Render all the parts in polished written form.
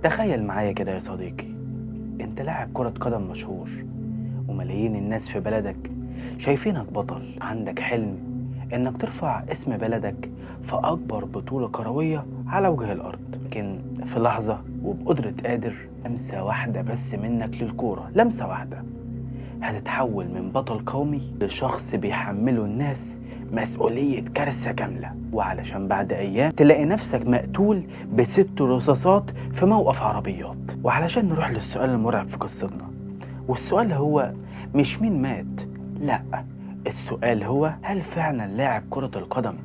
تخيل معايا كده يا صديقي، انت لاعب كرة قدم مشهور، وملايين الناس في بلدك شايفينك بطل. عندك حلم انك ترفع اسم بلدك في اكبر بطولة كروية على وجه الارض. لكن في لحظة وبقدرة قادر، لمسة واحدة بس منك للكورة، لمسة واحدة هتتحول من بطل قومي لشخص بيحمله الناس مسؤولية كارثة كاملة. وعلشان بعد أيام تلاقي نفسك مقتول ب6 رصاصات في موقف عربيات. وعلشان نروح للسؤال المرعب في قصتنا، والسؤال هو مش مين مات، لا، السؤال هو هل فعلا لاعب كرة القدم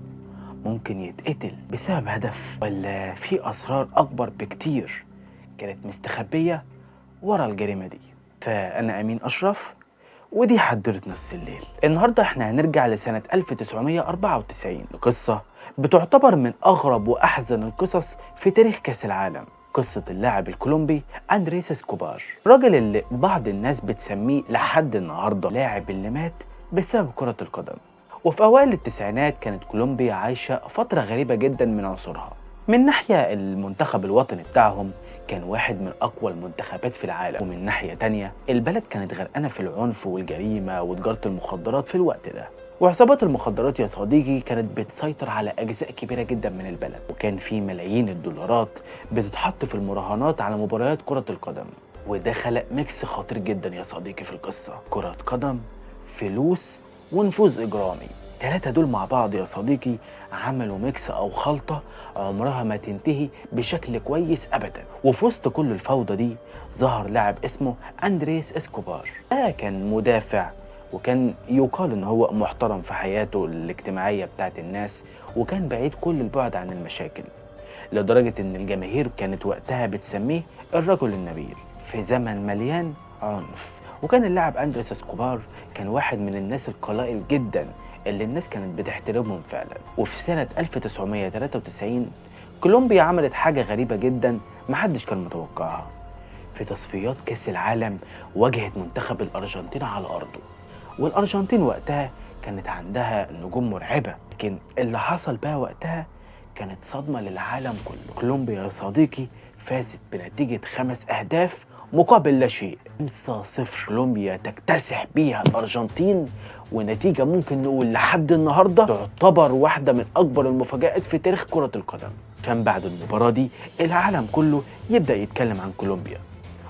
ممكن يتقتل بسبب هدف، ولا في أسرار أكبر بكتير كانت مستخبية ورا الجريمة دي؟ فأنا أمين أشرف، ودي حدوتة نص الليل. النهاردة احنا هنرجع لسنة 1994 لقصة بتعتبر من أغرب وأحزن القصص في تاريخ كأس العالم. قصة اللاعب الكولومبي أندريس اسكوبار، الراجل اللي بعض الناس بتسميه لحد النهاردة لاعب اللي مات بسبب كرة القدم. وفي أوائل التسعينات كانت كولومبيا عايشة فترة غريبة جدا من عنصرها. من ناحية المنتخب الوطني بتاعهم كان واحد من أقوى المنتخبات في العالم، ومن ناحية تانية البلد كانت غرقانة في العنف والجريمة وتجارة المخدرات في الوقت ده. وعصابات المخدرات يا صديقي كانت بتسيطر على أجزاء كبيرة جدا من البلد، وكان في ملايين الدولارات بتتحط في المراهنات على مباريات كرة القدم. وده خلق ميكس خطير جدا يا صديقي في القصة: كرة قدم، فلوس، ونفوذ إجرامي. التلاتة دول مع بعض يا صديقي عملوا ميكس أو خلطة عمرها ما تنتهي بشكل كويس أبدا. وفي وسط كل الفوضى دي ظهر لاعب اسمه أندريس اسكوبار. ده كان مدافع، وكان يقال ان هو محترم في حياته الاجتماعية بتاعت الناس، وكان بعيد كل البعد عن المشاكل، لدرجة ان الجماهير كانت وقتها بتسميه الرجل النبيل في زمن مليان عنف. وكان اللاعب أندريس اسكوبار كان واحد من الناس القلائل جدا اللي الناس كانت بتحترمهم فعلا. وفي سنة 1993 كولومبيا عملت حاجة غريبة جدا محدش كان متوقعها. في تصفيات كأس العالم واجهت منتخب الأرجنتين على أرضه، والأرجنتين وقتها كانت عندها نجوم مرعبة. لكن اللي حصل بقى وقتها كانت صدمة للعالم كله. كولومبيا يا صديقي فازت بنتيجة 5 أهداف مقابل لا شيء، 5-0. كولومبيا تكتسح بيها الأرجنتين، ونتيجة ممكن نقول لحد النهاردة تعتبر واحدة من أكبر المفاجآت في تاريخ كرة القدم. كان بعد المباراة دي العالم كله يبدأ يتكلم عن كولومبيا،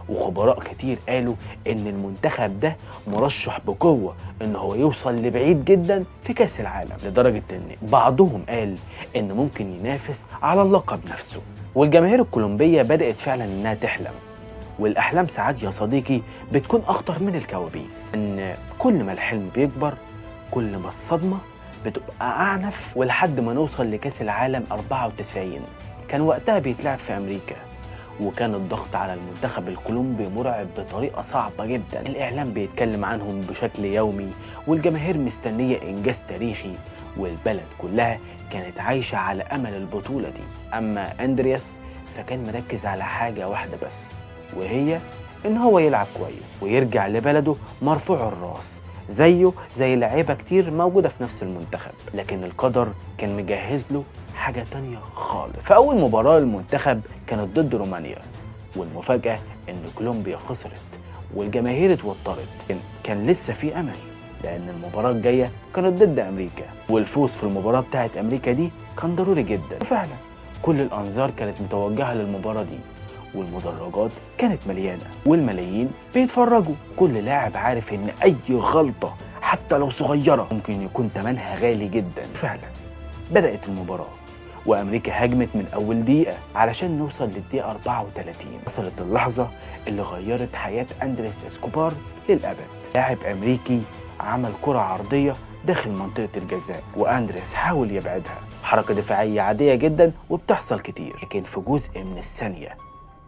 وخبراء كتير قالوا ان المنتخب ده مرشح بقوة ان هو يوصل لبعيد جدا في كأس العالم، لدرجة ان بعضهم قال ان ممكن ينافس على اللقب نفسه. والجماهير الكولومبية بدأت فعلا انها تحلم، والاحلام ساعات يا صديقي بتكون اخطر من الكوابيس. ان كل ما الحلم بيكبر كل ما الصدمة بتبقى اعنف. ولحد ما نوصل لكأس العالم 94 كان وقتها بيتلعب في امريكا، وكان الضغط على المنتخب الكولومبي مرعب بطريقة صعبة جدا. الإعلام بيتكلم عنهم بشكل يومي، والجماهير مستنية إنجاز تاريخي، والبلد كلها كانت عايشة على أمل البطولة دي. أما أندرياس فكان مركز على حاجة واحدة بس، وهي إن هو يلعب كويس ويرجع لبلده مرفوع الراس زيه زي لعيبة كتير موجودة في نفس المنتخب. لكن القدر كان مجهز له حاجة تانية خالص. في أول مباراة المنتخب كانت ضد رومانيا، والمفاجأة إن كولومبيا خسرت والجماهير اتوترت. كان لسه في أمل، لأن المباراة الجاية كانت ضد أمريكا، والفوز في المباراة بتاعت أمريكا دي كان ضروري جدا. وفعلا كل الأنظار كانت متوجهة للمباراة دي، والمدرجات كانت مليانة والملايين بيتفرجوا. كل لاعب عارف إن أي غلطة حتى لو صغيرة ممكن يكون تمنها غالي جدا. فعلا بدأت المباراة، وأمريكا هاجمت من أول دقيقة علشان نوصل للدقيقة 34. وصلت اللحظة اللي غيرت حياة أندريس اسكوبار للأبد. لاعب أمريكي عمل كرة عرضية داخل منطقة الجزاء، وأندريس حاول يبعدها، حركة دفاعية عادية جدا وبتحصل كتير. لكن في جزء من الثانية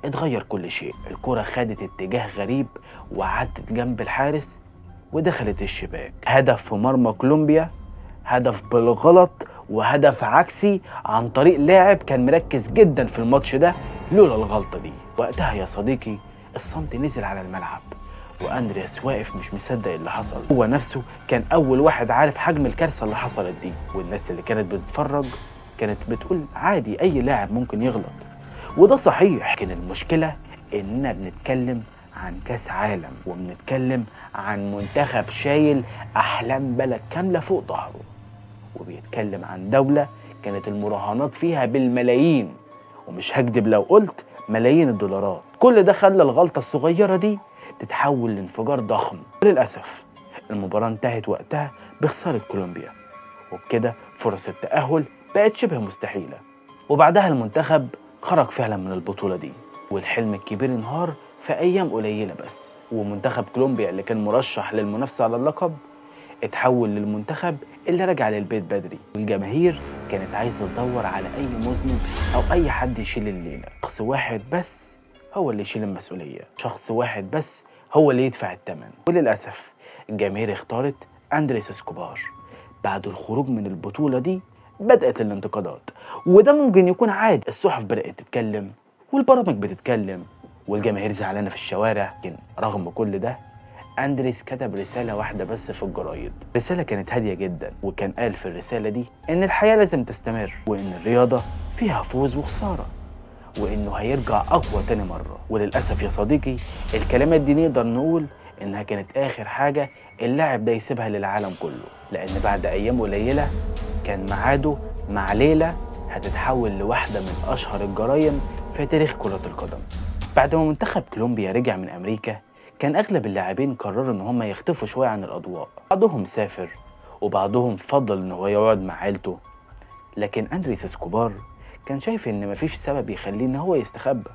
اتغير كل شيء. الكرة خدت اتجاه غريب وعدت جنب الحارس ودخلت الشباك. هدف في مرمى كولومبيا، هدف بالغلط وهدف عكسي عن طريق لاعب كان مركز جدا في الماتش ده لولا الغلطة دي. وقتها يا صديقي الصمت نزل على الملعب، وأندرياس واقف مش مصدق اللي حصل. هو نفسه كان أول واحد عارف حجم الكارثة اللي حصلت دي، والناس اللي كانت بتتفرج كانت بتقول عادي أي لاعب ممكن يغلط. وده صحيح، لكن المشكلة إننا بنتكلم عن كاس عالم، وبنتكلم عن منتخب شايل أحلام بلد كاملة فوق ظهره، وبيتكلم عن دولة كانت المراهنات فيها بالملايين، ومش هكدب لو قلت ملايين الدولارات. كل ده خلى الغلطة الصغيرة دي تتحول لانفجار ضخم. للأسف المباراة انتهت وقتها بخسارة كولومبيا، وبكده فرص التأهل بقت شبه مستحيلة. وبعدها المنتخب خرج فعلا من البطولة دي، والحلم الكبير انهار في أيام قليلة بس. ومنتخب كولومبيا اللي كان مرشح للمنافسة على اللقب اتحول للمنتخب اللي رجع للبيت بدري، والجماهير كانت عايزة تدور على أي مذنب أو أي حد يشيل الليلة. شخص واحد بس هو اللي يشيل المسؤولية، شخص واحد بس هو اللي يدفع الثمن. وللأسف الجماهير اختارت أندريس اسكوبار. بعد الخروج من البطولة دي بدأت الانتقادات، وده ممكن يكون عادي. الصحف بدأت تتكلم والبرامج بتتكلم والجماهير زعلانة في الشوارع. لكن رغم كل ده أندريس كتب رسالة واحدة بس في الجرايد. رسالة كانت هادية جدا، وكان قال في الرسالة دي إن الحياة لازم تستمر، وإن الرياضة فيها فوز وخسارة، وإنه هيرجع أقوى تاني مرة. وللأسف يا صديقي الكلمات دي نقدر نقول إنها كانت آخر حاجة اللاعب ده يسيبها للعالم كله، لأن بعد أيام قليلة كان ميعاده مع ليلة هتتحول لواحدة من أشهر الجرايم في تاريخ كرة القدم. بعد ما منتخب كولومبيا رجع من أمريكا كان أغلب اللاعبين قرروا إن هم يختفوا شوية عن الأضواء. بعضهم سافر وبعضهم فضل إن هو يقعد مع عيلته، لكن أندريس اسكوبار كان شايف إن مفيش سبب يخليه إن هو يستخبى.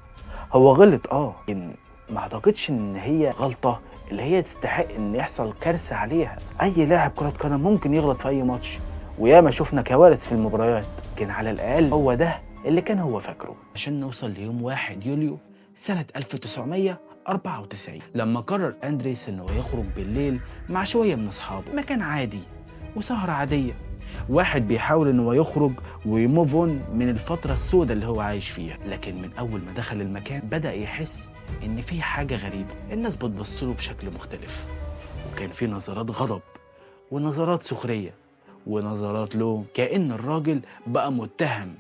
هو غلط لكن ما اعتقدش إن هي غلطة اللي هي تستحق إن يحصل كارثة عليها. أي لاعب كرة قدم ممكن يغلط في أي ماتش، وياما شفنا كوارث في المباريات، لكن على الأقل هو ده اللي كان هو فاكره. عشان نوصل ليوم 1 يوليو سنة 1994 لما قرر أندريس إنه يخرج بالليل مع شوية من أصحابه، مكان عادي وسهرة عادية. واحد بيحاول إنه يخرج ويموفون من الفترة السوداء اللي هو عايش فيها، لكن من أول ما دخل المكان بدأ يحس إن في حاجة غريبة. الناس بتبصله بشكل مختلف، وكان في نظرات غضب ونظرات سخرية ونظرات لوم، كأن الراجل بقى متهم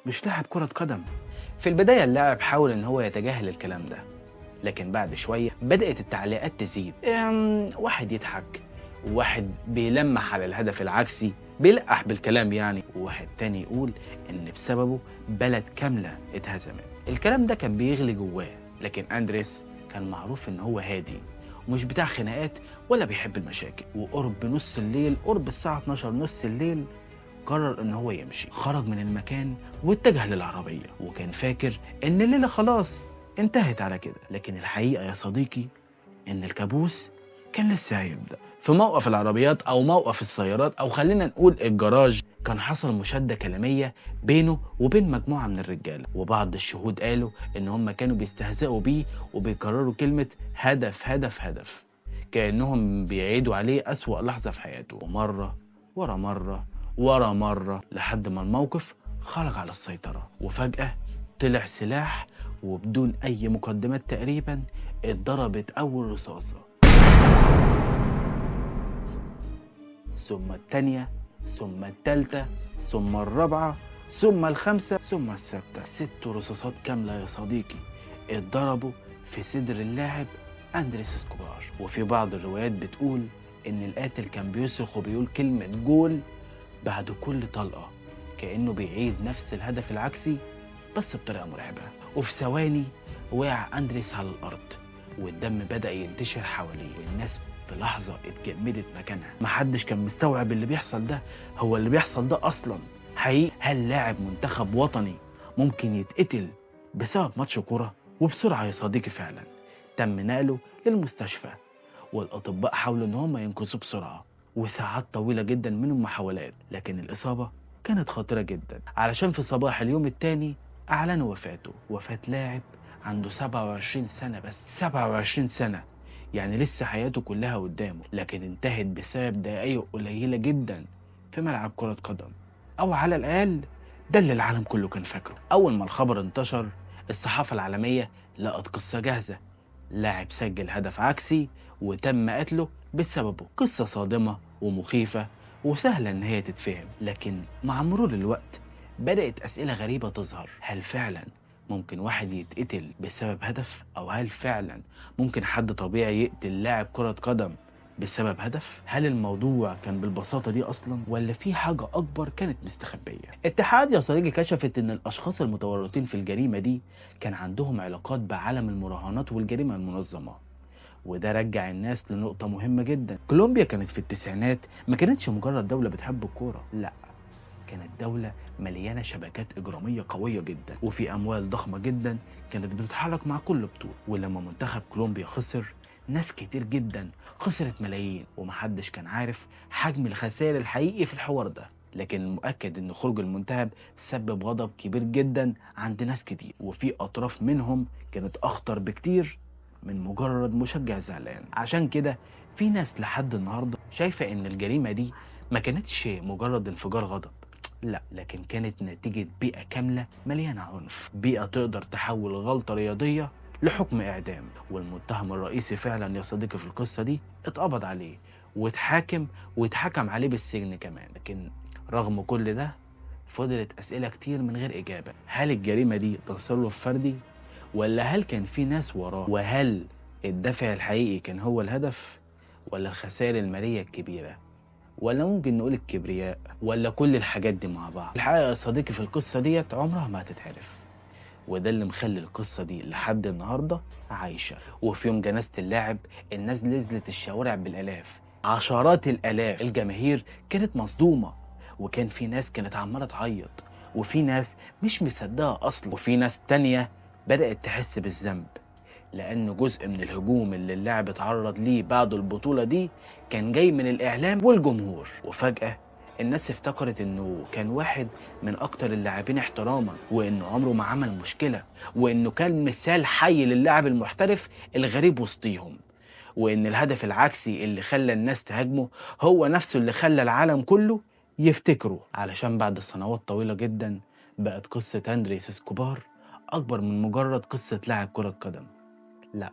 مش لاعب كرة قدم. في البداية اللاعب حاول إن هو يتجاهل الكلام ده، لكن بعد شوية بدأت التعليقات تزيد. واحد يضحك، وواحد بيلمح على الهدف العكسي بيلقح بالكلام يعني، وواحد تاني يقول إن بسببه بلد كاملة اتهزمت. الكلام ده كان بيغلي جواه، لكن أندريس كان معروف إن هو هادي ومش بتاع خناقات ولا بيحب المشاكل. وقرب نص الليل، قرب الساعة 12 نص الليل، قرر ان هو يمشي. خرج من المكان واتجه للعربية، وكان فاكر ان الليلة خلاص انتهت على كده. لكن الحقيقة يا صديقي ان الكابوس كان لسه هيبدأ. في موقف العربيات او موقف السيارات او خلينا نقول الجراج، كان حصل مشادة كلامية بينه وبين مجموعة من الرجالة، وبعض الشهود قالوا ان هم كانوا بيستهزئوا بيه وبيكرروا كلمة هدف هدف هدف، كأنهم بيعيدوا عليه أسوأ لحظة في حياته. ومرة ورا مرة ورا مرة لحد ما الموقف خرج على السيطرة، وفجأة طلع سلاح، وبدون أي مقدمات تقريبا اتضربت أول رصاصة، ثم التانية، ثم التالتة، ثم الرابعة، ثم الخامسة، ثم الستة. 6 رصاصات كاملة يا صديقي اتضربوا في صدر اللاعب أندريس اسكوبار. وفي بعض الروايات بتقول إن القاتل كان بيصرخ وبيقول كلمة جول بعد كل طلقة، كأنه بيعيد نفس الهدف العكسي بس بطريقة مرعبة. وفي ثواني وقع أندريس على الأرض، والدم بدأ ينتشر حواليه، والناس في لحظة اتجمدت مكانها. محدش كان مستوعب اللي بيحصل ده. هو اللي بيحصل ده أصلا حقيقي؟ هل لاعب منتخب وطني ممكن يتقتل بسبب ماتش كورة؟ وبسرعة يا صديقي فعلا تم نقله للمستشفى، والأطباء حاولوا إن هم ينقذوه بسرعة، وساعات طويلة جدا من المحاولات، لكن الإصابة كانت خطيرة جدا، علشان في صباح اليوم التاني أعلنوا وفاته. وفاة لاعب عنده 27 سنة بس. 27 سنة يعني لسه حياته كلها قدامه، لكن انتهت بسبب دقايق قليلة جدا في ملعب كرة قدم، أو على الأقل ده اللي العالم كله كان فاكره. أول ما الخبر انتشر الصحافة العالمية لقت قصة جاهزة، لاعب سجل هدف عكسي وتم قتله بسببه. قصة صادمة ومخيفة وسهلة إن هي تتفهم، لكن مع مرور الوقت بدأت أسئلة غريبة تظهر. هل فعلا ممكن واحد يتقتل بسبب هدف؟ أو هل فعلا ممكن حد طبيعي يقتل لاعب كرة قدم بسبب هدف؟ هل الموضوع كان بالبساطة دي أصلا ولا في حاجة أكبر كانت مستخبية؟ اتحاد يا صديقي كشفت إن الأشخاص المتورطين في الجريمة دي كان عندهم علاقات بعالم المراهنات والجريمة المنظمة، وده رجع الناس لنقطة مهمة جدا. كولومبيا كانت في التسعينات ما كانتش مجرد دولة بتحب الكورة، لا، كانت دولة مليانة شبكات إجرامية قوية جدا، وفي أموال ضخمة جدا كانت بتتحرك مع كل بطولة. ولما منتخب كولومبيا خسر، ناس كتير جدا خسرت ملايين، ومحدش كان عارف حجم الخسائر الحقيقي في الحوار ده. لكن المؤكد ان خروج المنتخب سبب غضب كبير جدا عند ناس كتير، وفي اطراف منهم كانت اخطر بكتير من مجرد مشجع زعلان. عشان كده في ناس لحد النهارده شايفه ان الجريمه دي ما كانتش مجرد انفجار غضب، لا، لكن كانت نتيجة بيئة كاملة مليانة عنف، بيئة تقدر تحول غلطة رياضية لحكم إعدام. والمتهم الرئيسي فعلا يا صديقي في القصة دي اتقبض عليه واتحكم عليه بالسجن كمان. لكن رغم كل ده فضلت أسئلة كتير من غير إجابة. هل الجريمة دي تصرف فردي ولا هل كان في ناس وراه؟ وهل الدافع الحقيقي كان هو الهدف ولا الخسائر المالية الكبيرة ولا ممكن نقول الكبرياء ولا كل الحاجات دي مع بعض؟ الحقيقة يا صديقي في القصة ديت عمرها ما هتتعرف، وده اللي مخلي القصة دي لحد النهاردة عايشة. وفي يوم جنازة اللاعب الناس نزلت الشوارع بالآلاف، عشرات الآلاف. الجماهير كانت مصدومة، وكان في ناس كانت عمالة تعيط، وفي ناس مش مصدقة أصلا، وفي ناس تانية بدأت تحس بالذنب لأن جزء من الهجوم اللي اللاعب اتعرض ليه بعد البطولة دي كان جاي من الإعلام والجمهور. وفجأة الناس افتكرت إنه كان واحد من أكتر اللاعبين احتراما، وإنه عمره ما عمل مشكلة، وإنه كان مثال حي للاعب المحترف الغريب وسطيهم، وإن الهدف العكسي اللي خلى الناس تهاجمه هو نفسه اللي خلى العالم كله يفتكره. علشان بعد سنوات طويلة جدا بقت قصة أندريس اسكوبار أكبر من مجرد قصة لاعب كرة قدم، لا،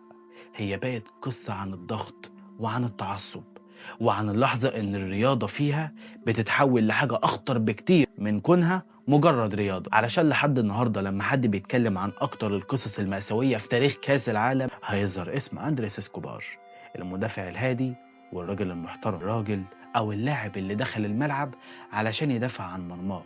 هي بقت قصة عن الضغط وعن التعصب وعن اللحظة إن الرياضة فيها بتتحول لحاجة أخطر بكتير من كونها مجرد رياضة. علشان لحد النهاردة لما حد بيتكلم عن أكتر القصص المأساوية في تاريخ كأس العالم هيظهر اسم أندريس اسكوبار، المدافع الهادي والراجل المحترم، الراجل أو اللاعب اللي دخل الملعب علشان يدافع عن مرماه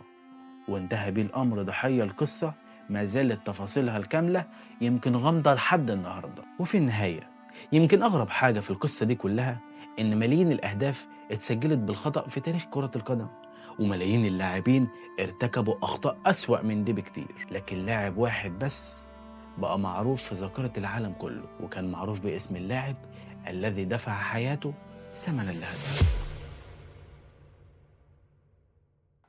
وانتهى بيه الأمر ضحية القصة ما زالت تفاصيلها الكاملة يمكن غامضة لحد النهاردة. وفي النهاية يمكن أغرب حاجة في القصة دي كلها إن ملايين الأهداف اتسجلت بالخطأ في تاريخ كرة القدم، وملايين اللاعبين ارتكبوا أخطاء أسوأ من دي بكتير، لكن لاعب واحد بس بقى معروف في ذاكرة العالم كله، وكان معروف باسم اللاعب الذي دفع حياته ثمنا لهدفه.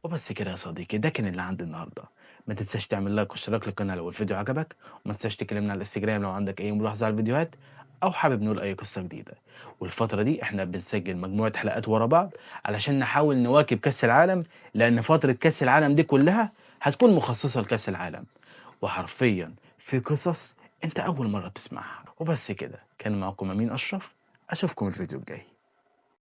وبس كده يا صديقي، ده كان اللي عندي النهارده. ما تنساش تعمل لايك واشتراك للقناه لو الفيديو عجبك، وما تنساش تكلمنا على الانستجرام لو عندك اي ملاحظه على الفيديوهات او حابب نقول اي قصه جديده. والفتره دي احنا بنسجل مجموعه حلقات ورا بعض علشان نحاول نواكب كاس العالم، لان فتره كاس العالم دي كلها هتكون مخصصه لكاس العالم، وحرفيا في قصص انت اول مره تسمعها. وبس كده، كان معكم امين اشرف، اشوفكم الفيديو الجاي.